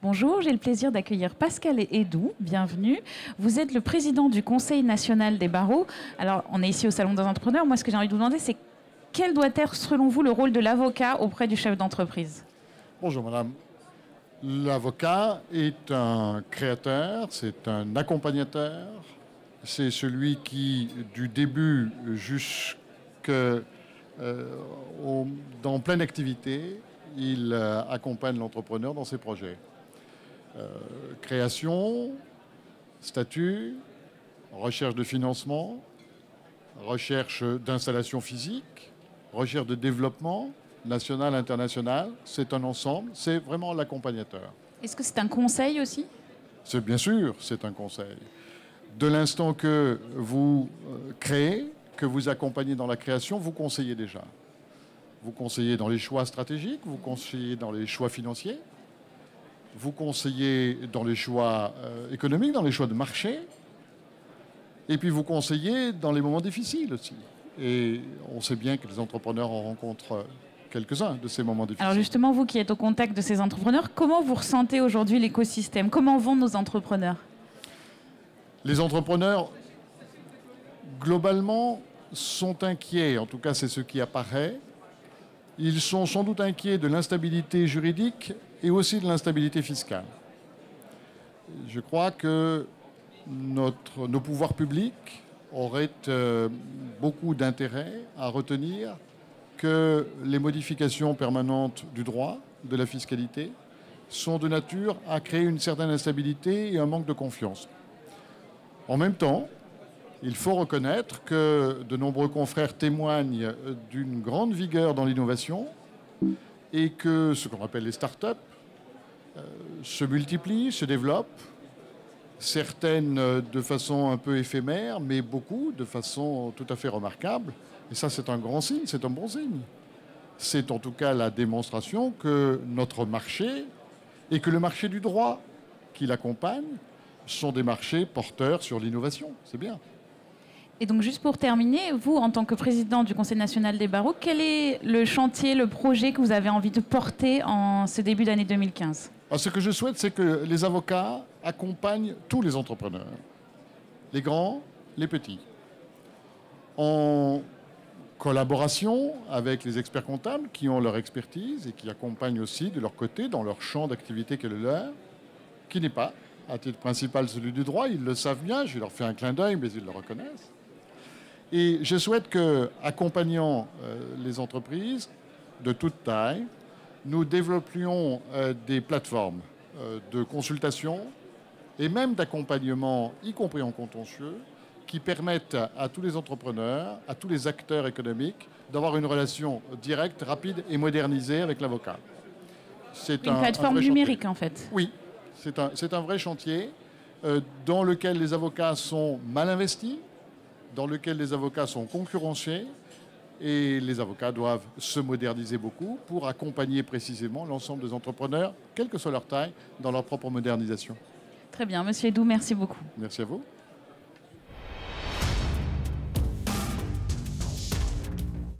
Bonjour, j'ai le plaisir d'accueillir Pascal Hédoux. Bienvenue. Vous êtes le président du Conseil national des barreaux. Alors, on est ici au Salon des entrepreneurs. Moi, ce que j'ai envie de vous demander, c'est quel doit être, selon vous, le rôle de l'avocat auprès du chef d'entreprise? Bonjour madame. L'avocat est un créateur, c'est un accompagnateur, c'est celui qui, du début dans pleine activité, il accompagne l'entrepreneur dans ses projets. Création, statut, recherche de financement, recherche d'installation physique, recherche de développement national, international. C'est un ensemble, c'est vraiment l'accompagnateur. Est-ce que c'est un conseil aussi? C'est bien sûr, c'est un conseil. De l'instant que vous créez, que vous accompagnez dans la création, vous conseillez déjà. Vous conseillez dans les choix stratégiques, vous conseillez dans les choix financiers, vous conseillez dans les choix économiques, dans les choix de marché, et puis vous conseillez dans les moments difficiles aussi. Et on sait bien que les entrepreneurs en rencontrent quelques-uns de ces moments difficiles. Alors justement, vous qui êtes au contact de ces entrepreneurs, comment vous ressentez aujourd'hui l'écosystème? Comment vont nos entrepreneurs? Les entrepreneurs, globalement, sont inquiets, en tout cas c'est ce qui apparaît. Ils sont sans doute inquiets de l'instabilité juridique et aussi de l'instabilité fiscale. Je crois que nos pouvoirs publics auraient beaucoup d'intérêt à retenir que les modifications permanentes du droit, de la fiscalité, sont de nature à créer une certaine instabilité et un manque de confiance. En même temps, il faut reconnaître que de nombreux confrères témoignent d'une grande vigueur dans l'innovation et que ce qu'on appelle les start-up se multiplient, se développent, certaines de façon un peu éphémère, mais beaucoup de façon tout à fait remarquable. Et ça, c'est un grand signe, c'est un bon signe. C'est en tout cas la démonstration que notre marché et que le marché du droit qui l'accompagne sont des marchés porteurs sur l'innovation. C'est bien. Et donc, juste pour terminer, vous, en tant que président du Conseil national des barreaux, quel est le chantier, le projet que vous avez envie de porter en ce début d'année 2015? Alors, ce que je souhaite, c'est que les avocats accompagnent tous les entrepreneurs, les grands, les petits, en collaboration avec les experts comptables qui ont leur expertise et qui accompagnent aussi de leur côté dans leur champ d'activité qui est le leur, qui n'est pas, à titre principal, celui du droit. Ils le savent bien, je leur fais un clin d'œil, mais ils le reconnaissent. Et je souhaite que, accompagnant les entreprises de toute taille, nous développions des plateformes de consultation et même d'accompagnement, y compris en contentieux, qui permettent à tous les entrepreneurs, à tous les acteurs économiques, d'avoir une relation directe, rapide et modernisée avec l'avocat. C'est une plateforme numérique, en fait. Oui, c'est un vrai chantier dans lequel les avocats sont mal investis, dans lequel les avocats sont concurrencés, et les avocats doivent se moderniser beaucoup pour accompagner précisément l'ensemble des entrepreneurs, quelle que soit leur taille, dans leur propre modernisation. Très bien. Monsieur Hédoux, merci beaucoup. Merci à vous.